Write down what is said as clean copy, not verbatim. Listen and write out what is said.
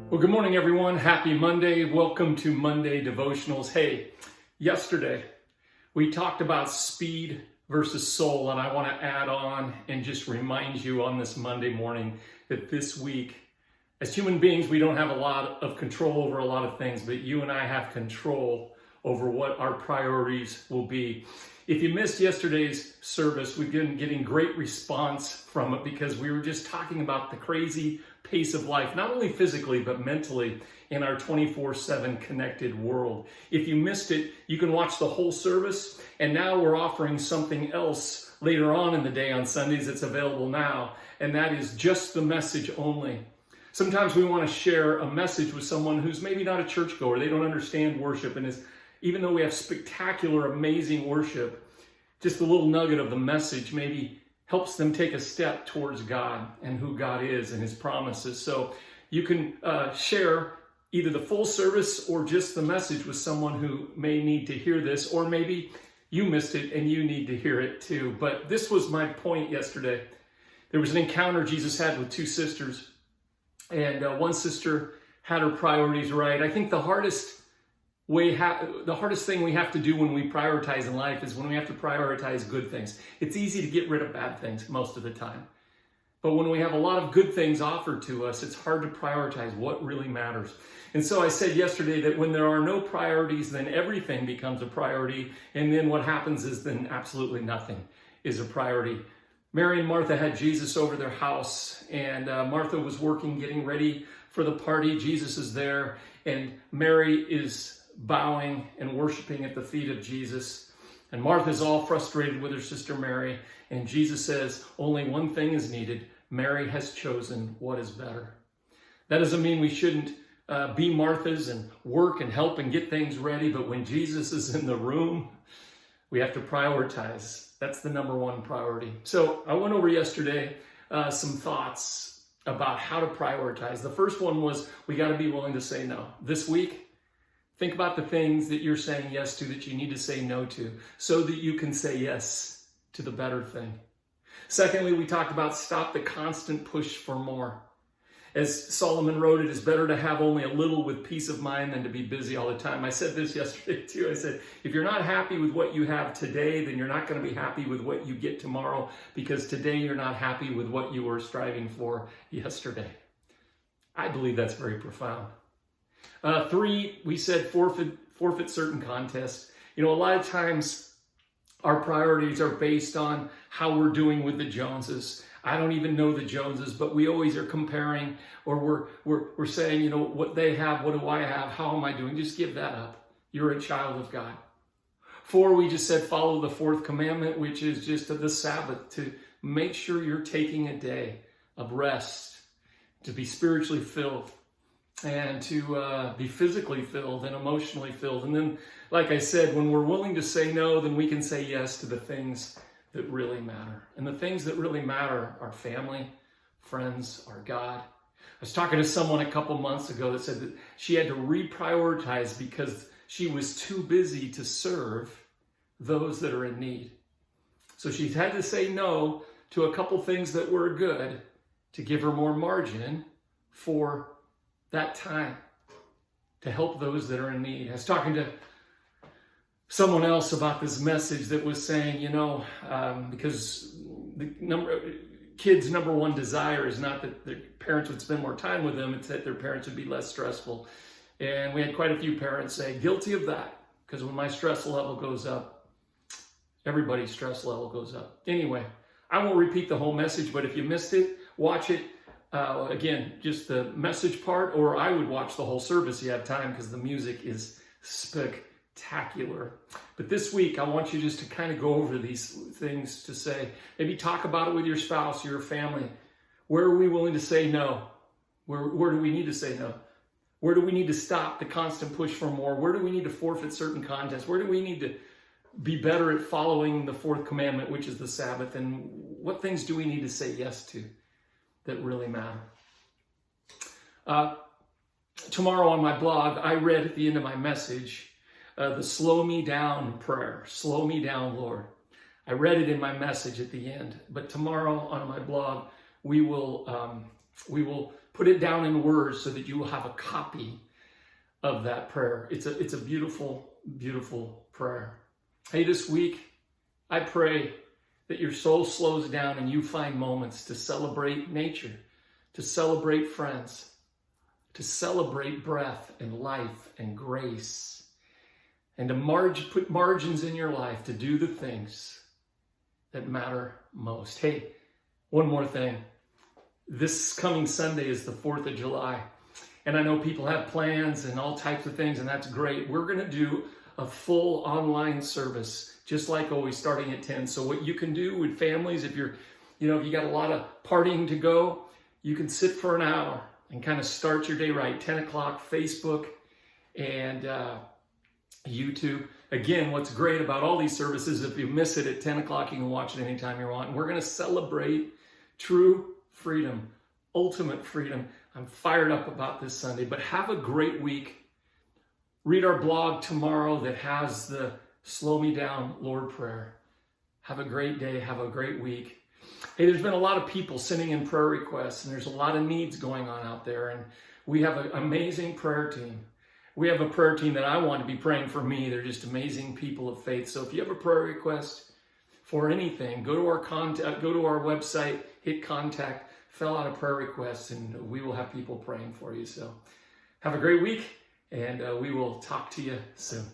Well, good morning, everyone. Happy Monday. Welcome to Monday Devotionals. Hey, yesterday we talked about speed versus soul, and I want to add on and just remind you on this Monday morning that this week, as human beings, we don't have a lot of control over a lot of things, but you and I have control over what our priorities will be. If you missed yesterday's service, we've been getting great response from it because we were just talking about the crazy pace of life, not only physically, but mentally in our 24/7 connected world. If you missed it, you can watch the whole service. And now we're offering something else later on in the day on Sundays. It's available now. And that is just the message only. Sometimes we want to share a message with someone who's maybe not a churchgoer. They don't understand worship. And even though we have spectacular, amazing worship, just a little nugget of the message maybe helps them take a step towards God and who God is and His promises. So you can share either the full service or just the message with someone who may need to hear this, or maybe you missed it and you need to hear it too. But this was my point yesterday. There was an encounter Jesus had with two sisters, and one sister had her priorities right. I think the hardest thing we have to do when we prioritize in life is when we have to prioritize good things. It's easy to get rid of bad things most of the time. But when we have a lot of good things offered to us, it's hard to prioritize what really matters. And so I said yesterday that when there are no priorities, then everything becomes a priority. And then what happens is then absolutely nothing is a priority. Mary and Martha had Jesus over their house, and Martha was working, getting ready for the party. Jesus is there, and Mary is bowing and worshiping at the feet of Jesus. And Martha's all frustrated with her sister Mary. And Jesus says, only one thing is needed. Mary has chosen what is better. That doesn't mean we shouldn't be Marthas and work and help and get things ready. But when Jesus is in the room, we have to prioritize. That's the number one priority. So I went over yesterday some thoughts about how to prioritize. The first one was we got to be willing to say no. This week, think about the things that you're saying yes to that you need to say no to so that you can say yes to the better thing. Secondly, we talked about stop the constant push for more. As Solomon wrote, it is better to have only a little with peace of mind than to be busy all the time. I said this yesterday too. I said, if you're not happy with what you have today, then you're not going to be happy with what you get tomorrow, because today you're not happy with what you were striving for yesterday. I believe that's very profound. 3, we said forfeit certain contests. You know, a lot of times our priorities are based on how we're doing with the Joneses. I don't even know the Joneses, but we always are comparing, or we're saying, you know, what they have, what do I have? How am I doing? Just give that up. You're a child of God. 4, we just said follow the 4th commandment, which is just the Sabbath, to make sure you're taking a day of rest, to be spiritually filled, and to be physically filled and emotionally filled. And then, like I said, when we're willing to say no, then we can say yes to the things that really matter. And the things that really matter are family, friends, our God. I was talking to someone a couple months ago that said that she had to reprioritize because she was too busy to serve those that are in need. So she had to say no to a couple things that were good to give her more margin for that time to help those that are in need. I was talking to someone else about this message that was saying, you know, because kids' number one desire is not that their parents would spend more time with them, it's that their parents would be less stressful. And we had quite a few parents say, guilty of that, because when my stress level goes up, everybody's stress level goes up. Anyway, I won't repeat the whole message, but if you missed it, watch it. Again, just the message part, or I would watch the whole service if you have time, because the music is spectacular. But this week, I want you just to kind of go over these things to say, maybe talk about it with your spouse or your family. Where are we willing to say no? Where do we need to say no? Where do we need to stop the constant push for more? Where do we need to forfeit certain contests? Where do we need to be better at following the 4th commandment, which is the Sabbath? And what things do we need to say yes to that really matter? Tomorrow on my blog, I read at the end of my message the slow me down prayer. Slow me down, Lord. I read it in my message at the end. But tomorrow on my blog, we will put it down in words so that you will have a copy of that prayer. It's a beautiful, beautiful prayer. Hey, this week, I pray that your soul slows down and you find moments to celebrate nature, to celebrate friends, to celebrate breath and life and grace, and to put margins in your life to do the things that matter most. Hey, one more thing. This coming Sunday is the 4th of July. And I know people have plans and all types of things, and that's great. We're going to do a full online service, just like always, starting at 10. So what you can do with families, if you got a lot of partying to go, you can sit for an hour and kind of start your day right. 10 o'clock, Facebook and YouTube. Again, what's great about all these services, if you miss it at 10 o'clock, you can watch it anytime you want. And we're going to celebrate true freedom, ultimate freedom. I'm fired up about this Sunday, but have a great week. Read our blog tomorrow that has the Slow Me Down, Lord prayer. Have a great day. Have a great week. Hey, there's been a lot of people sending in prayer requests, and there's a lot of needs going on out there, and we have an amazing prayer team. We have a prayer team that I want to be praying for me. They're just amazing people of faith. So if you have a prayer request for anything, go to our website, hit contact, fill out a prayer request, and we will have people praying for you. So have a great week, and we will talk to you soon.